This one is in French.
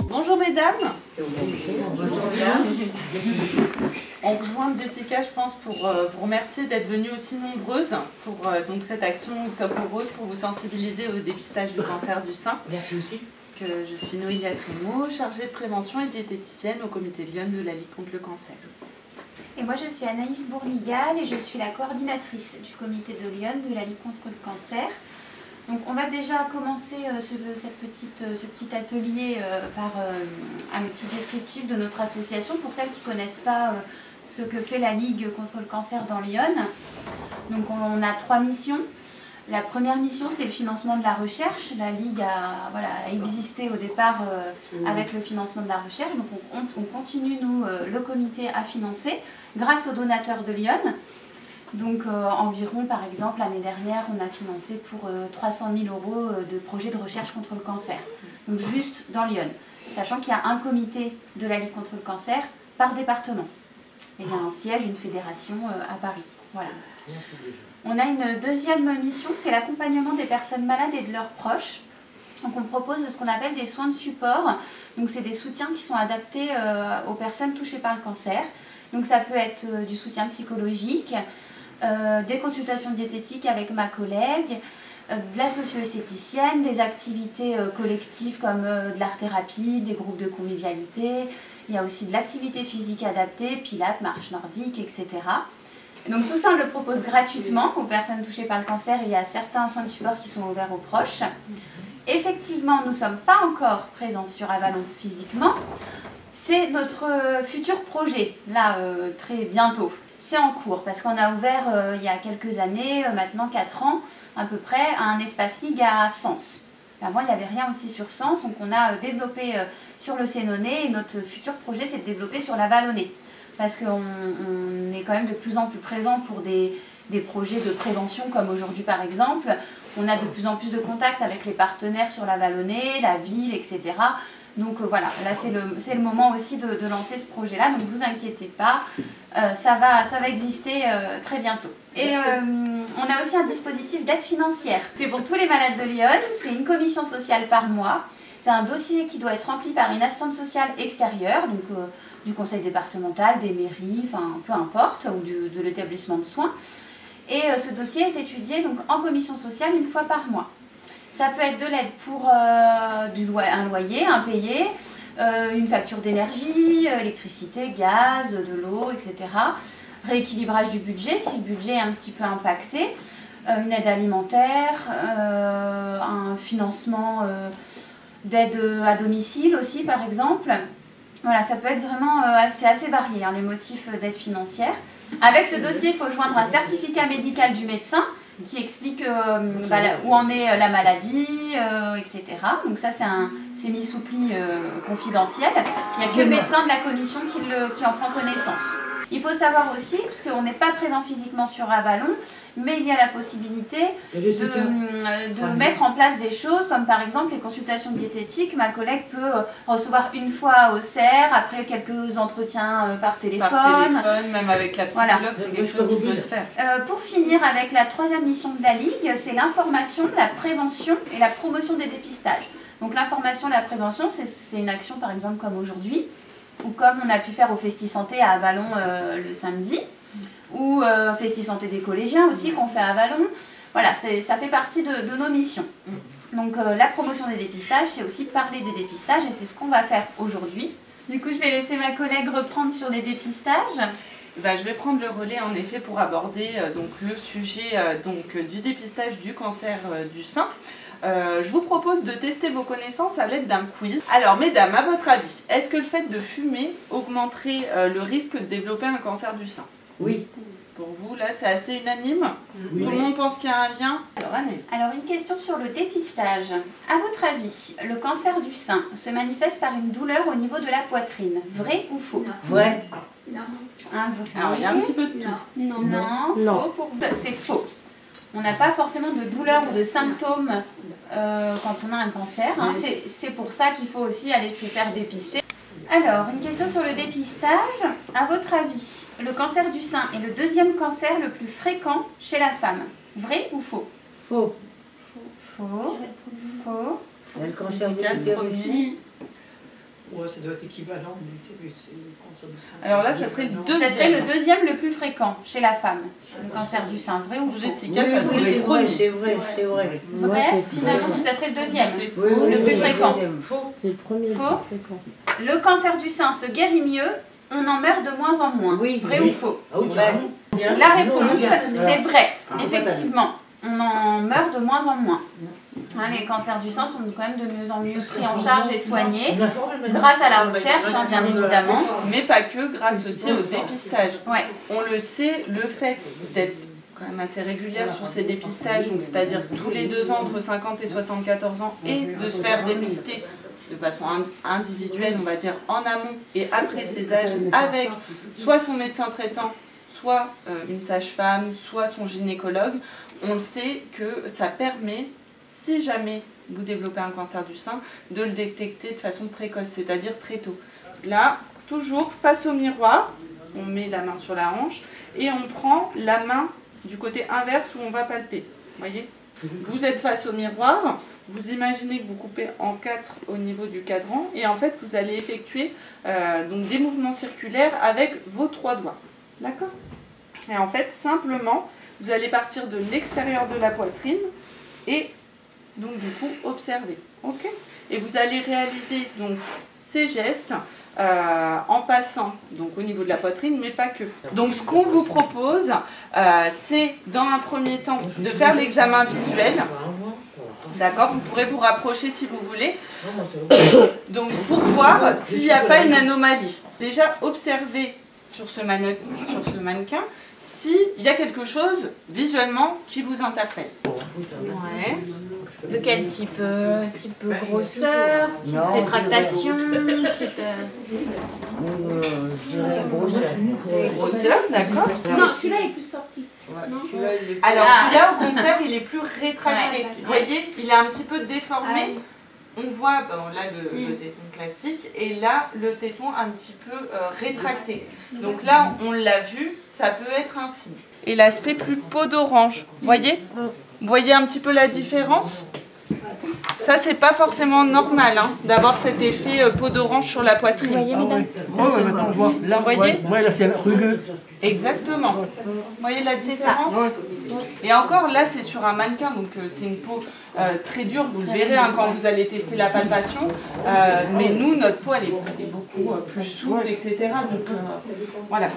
Bonjour mesdames. Bonjour mesdames. On rejoint Jessica, je pense, pour vous remercier d'être venues aussi nombreuses pour donc cette action Octobre Rose pour vous sensibiliser au dépistage du cancer du sein. Merci aussi. Je suis Noélia Trémaux, chargée de prévention et diététicienne au comité de Lyon de la Ligue contre le cancer. Et moi je suis Anaïs Bournigal et je suis la coordinatrice du comité de Lyon de la Ligue contre le cancer. Donc on va déjà commencer ce petit atelier par un petit descriptif de notre association pour celles qui ne connaissent pas ce que fait la Ligue contre le cancer dans Lyon. Donc on a 3 missions. La première mission, c'est le financement de la recherche. La Ligue a existé au départ avec le financement de la recherche. Donc on continue, nous, le comité, à financer grâce aux donateurs de Lyon. Donc environ, par exemple, l'année dernière, on a financé pour 300 000 € de projets de recherche contre le cancer. Donc juste dans Lyon. Sachant qu'il y a un comité de la Ligue contre le cancer par département. Et il y a un siège, une fédération à Paris. Voilà. On a une deuxième mission, c'est l'accompagnement des personnes malades et de leurs proches. Donc on propose ce qu'on appelle des soins de support. Donc c'est des soutiens qui sont adaptés aux personnes touchées par le cancer. Donc ça peut être du soutien psychologique, des consultations diététiques avec ma collègue, de la socio-esthéticienne, des activités collectives comme de l'art-thérapie, des groupes de convivialité. Il y a aussi de l'activité physique adaptée, pilates, marche nordique, etc. Donc tout ça, on le propose gratuitement aux personnes touchées par le cancer. Il y a certains soins de support qui sont ouverts aux proches. Effectivement, nous ne sommes pas encore présents sur Avallon physiquement. C'est notre futur projet, là, très bientôt. C'est en cours, parce qu'on a ouvert il y a quelques années, maintenant 4 ans à peu près, un espace Ligue à Sens. Avant, il n'y avait rien aussi sur Sens, donc on a développé sur le Sénonais, et notre futur projet, c'est de développer sur la Vallonnée. Parce qu'on est quand même de plus en plus présent pour des projets de prévention, comme aujourd'hui par exemple. On a de plus en plus de contacts avec les partenaires sur la Vallonnée, la ville, etc. Donc voilà, là c'est le moment aussi de lancer ce projet-là, donc ne vous inquiétez pas, ça va exister très bientôt. Et on a aussi un dispositif d'aide financière. C'est pour tous les malades de Lyon, c'est une commission sociale par mois. C'est un dossier qui doit être rempli par une assistante sociale extérieure, donc du conseil départemental, des mairies, enfin peu importe, ou de l'établissement de soins. Et ce dossier est étudié donc, en commission sociale une fois par mois. Ça peut être de l'aide pour un loyer impayé, une facture d'énergie, électricité, gaz, de l'eau, etc. Rééquilibrage du budget, si le budget est un petit peu impacté, une aide alimentaire, un financement d'aide à domicile aussi par exemple. Voilà, ça peut être vraiment c'est assez varié, hein, les motifs d'aide financière. Avec ce dossier, il faut joindre un certificat médical du médecin qui explique où en est la maladie, etc. Donc ça, c'est mis sous pli confidentiel. Il n'y a que le médecin de la commission qui en prend connaissance. Il faut savoir aussi, parce qu'on n'est pas présent physiquement sur Avallon, mais il y a la possibilité de mettre en place des choses, comme par exemple les consultations diététiques. Ma collègue peut recevoir une fois au CER, après quelques entretiens par téléphone. Par téléphone, même avec la psychologue, voilà. C'est quelque chose qui peut se faire. Pour finir avec la troisième mission de la Ligue, c'est l'information, la prévention et la promotion des dépistages. Donc l'information et la prévention, c'est une action par exemple comme aujourd'hui, ou comme on a pu faire au Festi Santé à Avallon le samedi, ou Festi Santé des collégiens aussi qu'on fait à Avallon. Voilà, ça fait partie de nos missions. Donc la promotion des dépistages, c'est aussi parler des dépistages et c'est ce qu'on va faire aujourd'hui. Du coup, je vais laisser ma collègue reprendre sur les dépistages. Je vais prendre le relais en effet pour aborder donc, le sujet du dépistage du cancer du sein. Je vous propose de tester vos connaissances à l'aide d'un quiz. Alors mesdames, à votre avis, est-ce que le fait de fumer augmenterait le risque de développer un cancer du sein? Oui. Pour vous, là, c'est assez unanime? Oui. Tout le monde pense qu'il y a un lien? Alors une question sur le dépistage. À votre avis, le cancer du sein se manifeste par une douleur au niveau de la poitrine. Vrai ou faux? Vrai. Non. Alors il y a un petit peu de tout. Non. Faux pour vous. C'est faux. On n'a pas forcément de douleur ou de symptômes quand on a un cancer. Hein. C'est pour ça qu'il faut aussi aller se faire dépister. Alors, une question sur le dépistage. À votre avis, le cancer du sein est le deuxième cancer le plus fréquent chez la femme. Vrai ou faux? Faux. Faux. Faux. Il y a le cancer de Jessica, le l'utérus. premier. Ouais, ça doit être équivalent, l'utérus et le cancer du sein. Alors là, ça serait le Ça serait le deuxième. deuxième le plus fréquent chez la femme. Le cancer du sein. Vrai ou faux? Jessica, Oui, ça oui, serait c'est le vrai, premier. c'est vrai, c'est vrai. Moi, Vrai, c'est finalement, faux. ça serait le deuxième. C'est Oui, faux. oui, Le plus oui, fréquent. Faux. C'est le premier Faux. plus fréquent. Le cancer du sein se guérit mieux, on en meurt de moins en moins. Oui, Vrai oui. ou faux? Ah oui, carrément. La réponse, c'est vrai. Ah, Effectivement, on en meurt de moins en moins. Hein, les cancers du sein sont quand même de mieux en mieux pris en charge et soignés, grâce à la recherche, hein, bien évidemment. Mais pas que, grâce aussi au dépistage. Ouais. On le sait, le fait d'être quand même assez régulière sur ces dépistages, donc c'est-à-dire tous les 2 ans entre 50 et 74 ans, et de se faire dépister de façon individuelle, on va dire, en amont et après ces âges, avec soit son médecin traitant, soit une sage-femme, soit son gynécologue, on le sait que ça permet, si jamais vous développez un cancer du sein, de le détecter de façon précoce, c'est-à-dire très tôt. Là, toujours face au miroir, on met la main sur la hanche et on prend la main du côté inverse où on va palper. Voyez ? Vous êtes face au miroir, vous imaginez que vous coupez en 4 au niveau du cadran et en fait vous allez effectuer donc des mouvements circulaires avec vos 3 doigts. D'accord ? Et en fait, simplement, vous allez partir de l'extérieur de la poitrine et donc du coup observer. Ok ? Et vous allez réaliser donc ces gestes en passant donc au niveau de la poitrine, mais pas que. Donc ce qu'on vous propose, c'est dans un premier temps de faire l'examen visuel. D'accord, vous pourrez vous rapprocher si vous voulez. Donc pour voir s'il n'y a pas une anomalie. Déjà observez sur ce mannequin s'il y a quelque chose visuellement qui vous interpelle. Ouais. De quel type? Type grosseur, type Non, rétractation, type... Grosseur, d'accord. Non, celui-là est plus sorti. Alors Ah. celui-là, au contraire, il est plus rétracté. Ouais. Vous voyez, il est un petit peu déformé. Ah oui. On voit bon, là le téton classique et là le téton un petit peu rétracté. Donc là, on l'a vu, ça peut être un signe. Et l'aspect plus peau d'orange, voyez? Vous voyez un petit peu la différence? Ça, c'est pas forcément normal hein, d'avoir cet effet peau d'orange sur la poitrine. Vous voyez, mesdames? Ouais, maintenant on voit. Là, Vous voyez? ouais, là c'est rugueux. Exactement. Vous voyez la différence? Et encore, là, c'est sur un mannequin, donc c'est une peau très dure, vous le verrez hein, quand vous allez tester la palpation. Mais nous, notre peau, elle est beaucoup plus souple, etc. Donc voilà.